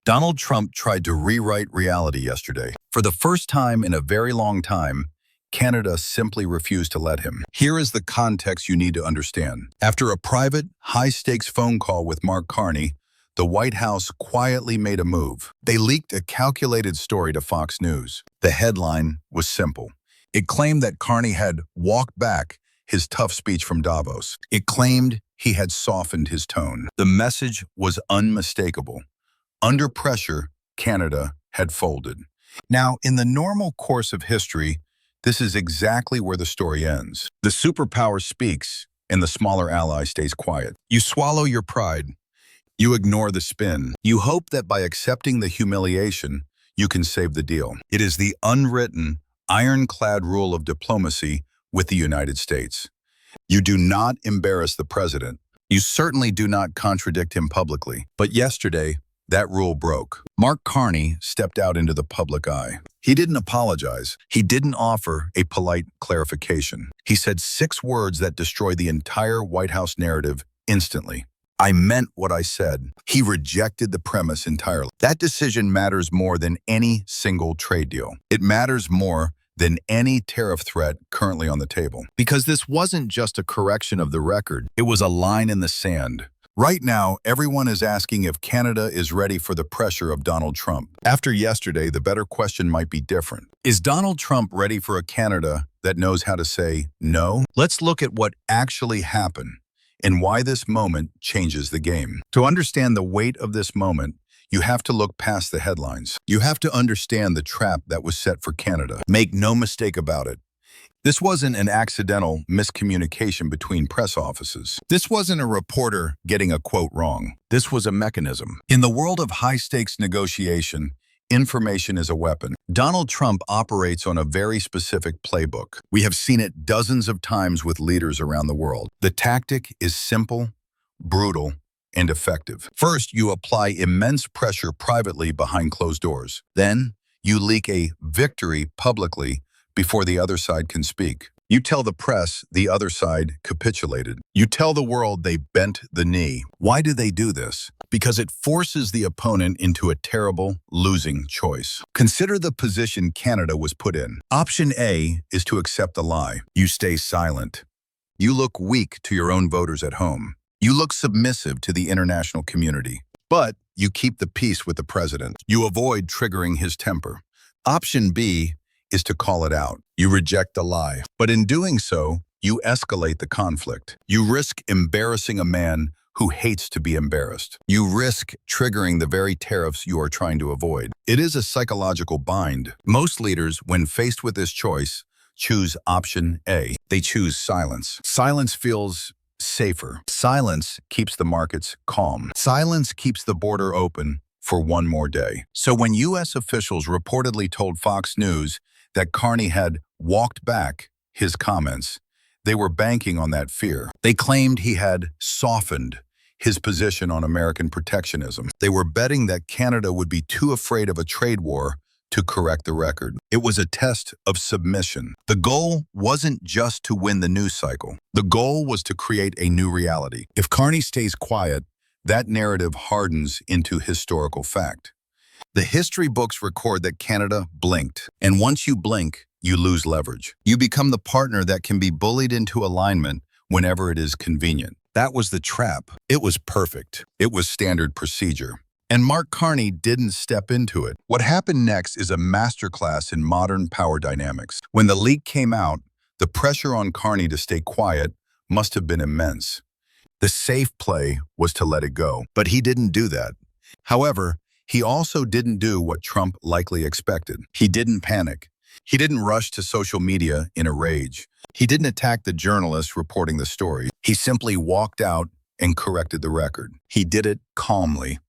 Donald Trump tried to rewrite reality yesterday. For the first time in a very long time, Canada simply refused to let him. Here is the context you need to understand. After a private, high-stakes phone call with Mark Carney, the White House quietly made a move. They leaked a calculated story to Fox News. The headline was simple. It claimed that Carney had walked back his tough speech from Davos. It claimed he had softened his tone. The message was unmistakable. Under pressure, Canada had folded. Now, in the normal course of history, this is exactly where the story ends. The superpower speaks, and the smaller ally stays quiet. You swallow your pride. You ignore the spin. You hope that by accepting the humiliation, you can save the deal. It is the unwritten, ironclad rule of diplomacy with the United States. You do not embarrass the president. You certainly do not contradict him publicly. But yesterday, that rule broke. Mark Carney stepped out into the public eye. He didn't apologize. He didn't offer a polite clarification. He said 6 words that destroyed the entire White House narrative instantly. I meant what I said. He rejected the premise entirely. That decision matters more than any single trade deal. It matters more than any tariff threat currently on the table. Because this wasn't just a correction of the record. It was a line in the sand. Right now, everyone is asking if Canada is ready for the pressure of Donald Trump. After yesterday, the better question might be different. Is Donald Trump ready for a Canada that knows how to say no? Let's look at what actually happened and why this moment changes the game. To understand the weight of this moment, you have to look past the headlines. You have to understand the trap that was set for Canada. Make no mistake about it. This wasn't an accidental miscommunication between press offices. This wasn't a reporter getting a quote wrong. This was a mechanism. In the world of high-stakes negotiation, information is a weapon. Donald Trump operates on a very specific playbook. We have seen it dozens of times with leaders around the world. The tactic is simple, brutal, and effective. First, you apply immense pressure privately behind closed doors. Then, you leak a victory publicly before the other side can speak. You tell the press the other side capitulated. You tell the world they bent the knee. Why do they do this? Because it forces the opponent into a terrible, losing choice. Consider the position Canada was put in. Option A is to accept the lie. You stay silent. You look weak to your own voters at home. You look submissive to the international community. But you keep the peace with the president. You avoid triggering his temper. Option B is to call it out. You reject the lie. But in doing so, you escalate the conflict. You risk embarrassing a man who hates to be embarrassed. You risk triggering the very tariffs you are trying to avoid. It is a psychological bind. Most leaders, when faced with this choice, choose option A. They choose silence. Silence feels safer. Silence keeps the markets calm. Silence keeps the border open for one more day. So when U.S. officials reportedly told Fox News that Carney had walked back his comments, they were banking on that fear. They claimed he had softened his position on American protectionism. They were betting that Canada would be too afraid of a trade war to correct the record. It was a test of submission. The goal wasn't just to win the news cycle. The goal was to create a new reality. If Carney stays quiet, that narrative hardens into historical fact. The history books record that Canada blinked. And once you blink, you lose leverage. You become the partner that can be bullied into alignment whenever it is convenient. That was the trap. It was perfect. It was standard procedure. And Mark Carney didn't step into it. What happened next is a masterclass in modern power dynamics. When the leak came out, the pressure on Carney to stay quiet must have been immense. The safe play was to let it go, but he didn't do that. However, he also didn't do what Trump likely expected. He didn't panic. He didn't rush to social media in a rage. He didn't attack the journalists reporting the story. He simply walked out and corrected the record. He did it calmly.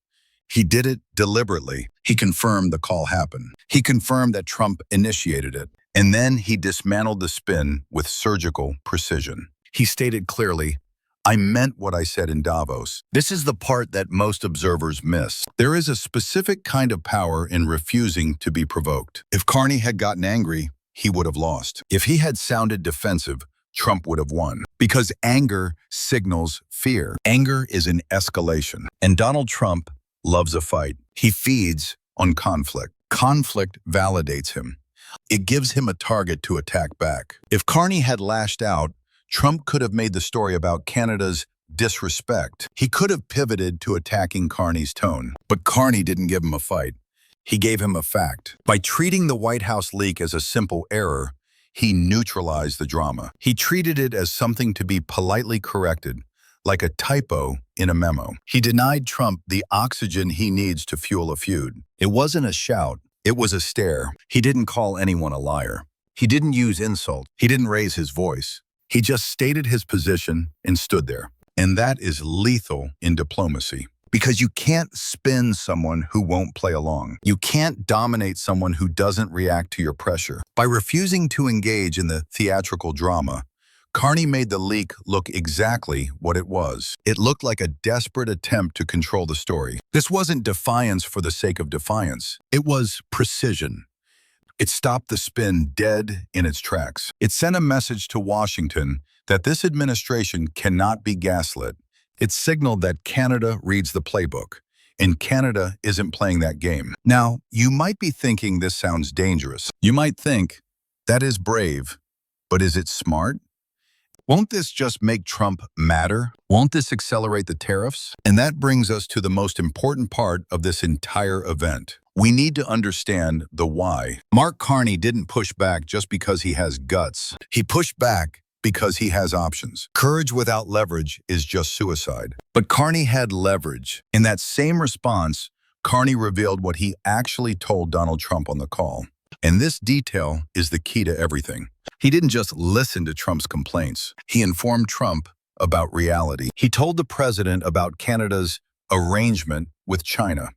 He did it deliberately. He confirmed the call happened. He confirmed that Trump initiated it. And then he dismantled the spin with surgical precision. He stated clearly, I meant what I said in Davos. This is the part that most observers miss. There is a specific kind of power in refusing to be provoked. If Carney had gotten angry, he would have lost. If he had sounded defensive, Trump would have won. Because anger signals fear. Anger is an escalation. And Donald Trump loves a fight. He feeds on conflict. Conflict validates him. It gives him a target to attack back. If Carney had lashed out, Trump could have made the story about Canada's disrespect. He could have pivoted to attacking Carney's tone. But Carney didn't give him a fight. He gave him a fact. By treating the White House leak as a simple error, he neutralized the drama. He treated it as something to be politely corrected, like a typo in a memo. He denied Trump the oxygen he needs to fuel a feud. It wasn't a shout. It was a stare. He didn't call anyone a liar. He didn't use insult. He didn't raise his voice. He just stated his position and stood there. And that is lethal in diplomacy. Because you can't spin someone who won't play along. You can't dominate someone who doesn't react to your pressure. By refusing to engage in the theatrical drama, Carney made the leak look exactly what it was. It looked like a desperate attempt to control the story. This wasn't defiance for the sake of defiance. It was precision. It stopped the spin dead in its tracks. It sent a message to Washington that this administration cannot be gaslit. It signaled that Canada reads the playbook, and Canada isn't playing that game. Now, you might be thinking this sounds dangerous. You might think, that is brave, but is it smart? Won't this just make Trump madder? Won't this accelerate the tariffs? And that brings us to the most important part of this entire event. We need to understand the why. Mark Carney didn't push back just because he has guts. He pushed back because he has options. Courage without leverage is just suicide. But Carney had leverage. In that same response, Carney revealed what he actually told Donald Trump on the call. And this detail is the key to everything. He didn't just listen to Trump's complaints. He informed Trump about reality. He told the president about Canada's arrangement with China.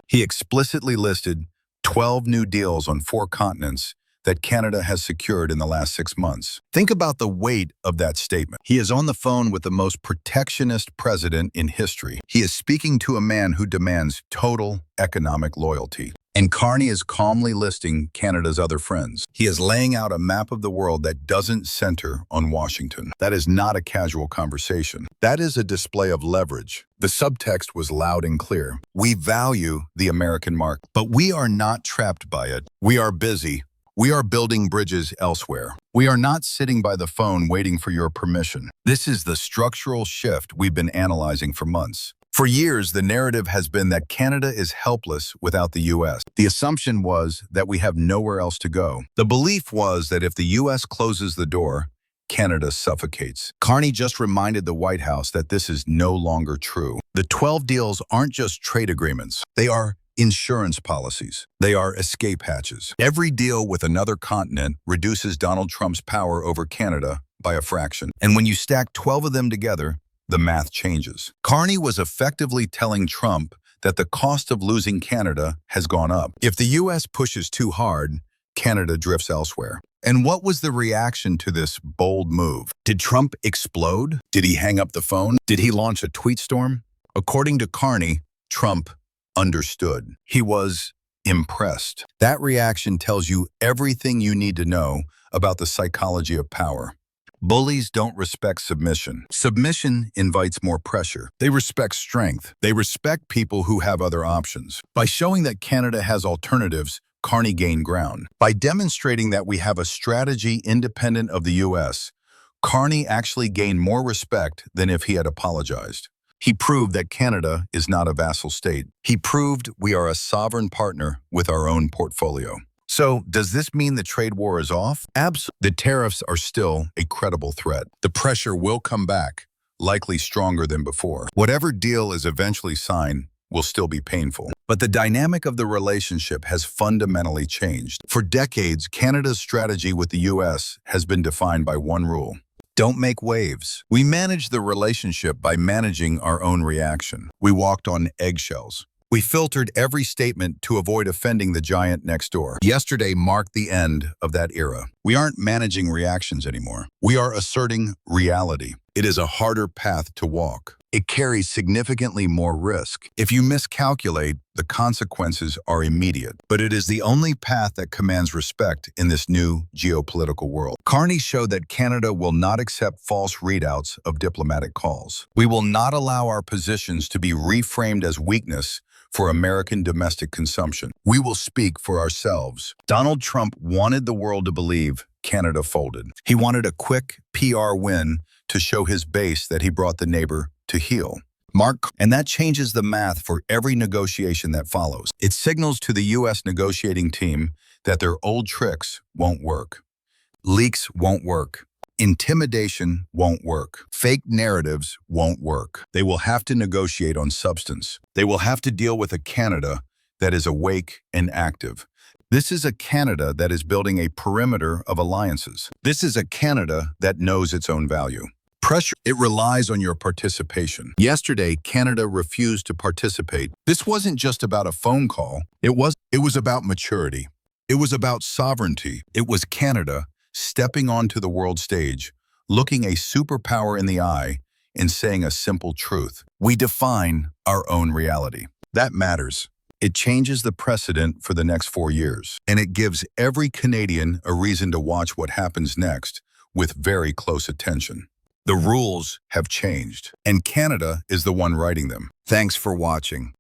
He explicitly listed 12 new deals on 4 continents that Canada has secured in the last 6 months. Think about the weight of that statement. He is on the phone with the most protectionist president in history. He is speaking to a man who demands total economic loyalty. And Carney is calmly listing Canada's other friends. He is laying out a map of the world that doesn't center on Washington. That is not a casual conversation. That is a display of leverage. The subtext was loud and clear. We value the American market, but we are not trapped by it. We are busy. We are building bridges elsewhere. We are not sitting by the phone waiting for your permission. This is the structural shift we've been analyzing for months. For years, the narrative has been that Canada is helpless without the U.S. The assumption was that we have nowhere else to go. The belief was that if the U.S. closes the door, Canada suffocates. Carney just reminded the White House that this is no longer true. The 12 deals aren't just trade agreements. They are insurance policies. They are escape hatches. Every deal with another continent reduces Donald Trump's power over Canada by a fraction. And when you stack 12 of them together, the math changes. Carney was effectively telling Trump that the cost of losing Canada has gone up. If the U.S. pushes too hard, Canada drifts elsewhere. And what was the reaction to this bold move? Did Trump explode? Did he hang up the phone? Did he launch a tweet storm? According to Carney, Trump understood. He was impressed. That reaction tells you everything you need to know about the psychology of power. Bullies don't respect submission. Submission invites more pressure. They respect strength. They respect people who have other options. By showing that Canada has alternatives, Carney gained ground. By demonstrating that we have a strategy independent of the U.S., Carney actually gained more respect than if he had apologized. He proved that Canada is not a vassal state. He proved we are a sovereign partner with our own portfolio. So, does this mean the trade war is off? Absolutely. The tariffs are still a credible threat. The pressure will come back, likely stronger than before. Whatever deal is eventually signed will still be painful. But the dynamic of the relationship has fundamentally changed. For decades, Canada's strategy with the U.S. has been defined by one rule: don't make waves. We manage the relationship by managing our own reaction. We walked on eggshells. We filtered every statement to avoid offending the giant next door. Yesterday marked the end of that era. We aren't managing reactions anymore. We are asserting reality. It is a harder path to walk. It carries significantly more risk. If you miscalculate, the consequences are immediate. But it is the only path that commands respect in this new geopolitical world. Carney showed that Canada will not accept false readouts of diplomatic calls. We will not allow our positions to be reframed as weakness for American domestic consumption. We will speak for ourselves. Donald Trump wanted the world to believe Canada folded. He wanted a quick PR win to show his base that he brought the neighbor to heel. And that changes the math for every negotiation that follows. It signals to the U.S. negotiating team that their old tricks won't work. Leaks won't work. Intimidation won't work. Fake narratives won't work. They will have to negotiate on substance. They will have to deal with a Canada that is awake and active. This is a Canada that is building a perimeter of alliances. This is a Canada that knows its own value. Pressure, it relies on your participation. Yesterday, Canada refused to participate. This wasn't just about a phone call. It was about maturity. It was about sovereignty. It was Canada stepping onto the world stage, looking a superpower in the eye and saying a simple truth. We define our own reality. That matters. It changes the precedent for the next 4 years, and it gives every Canadian a reason to watch what happens next with very close attention. The rules have changed, and Canada is the one writing them. Thanks for watching.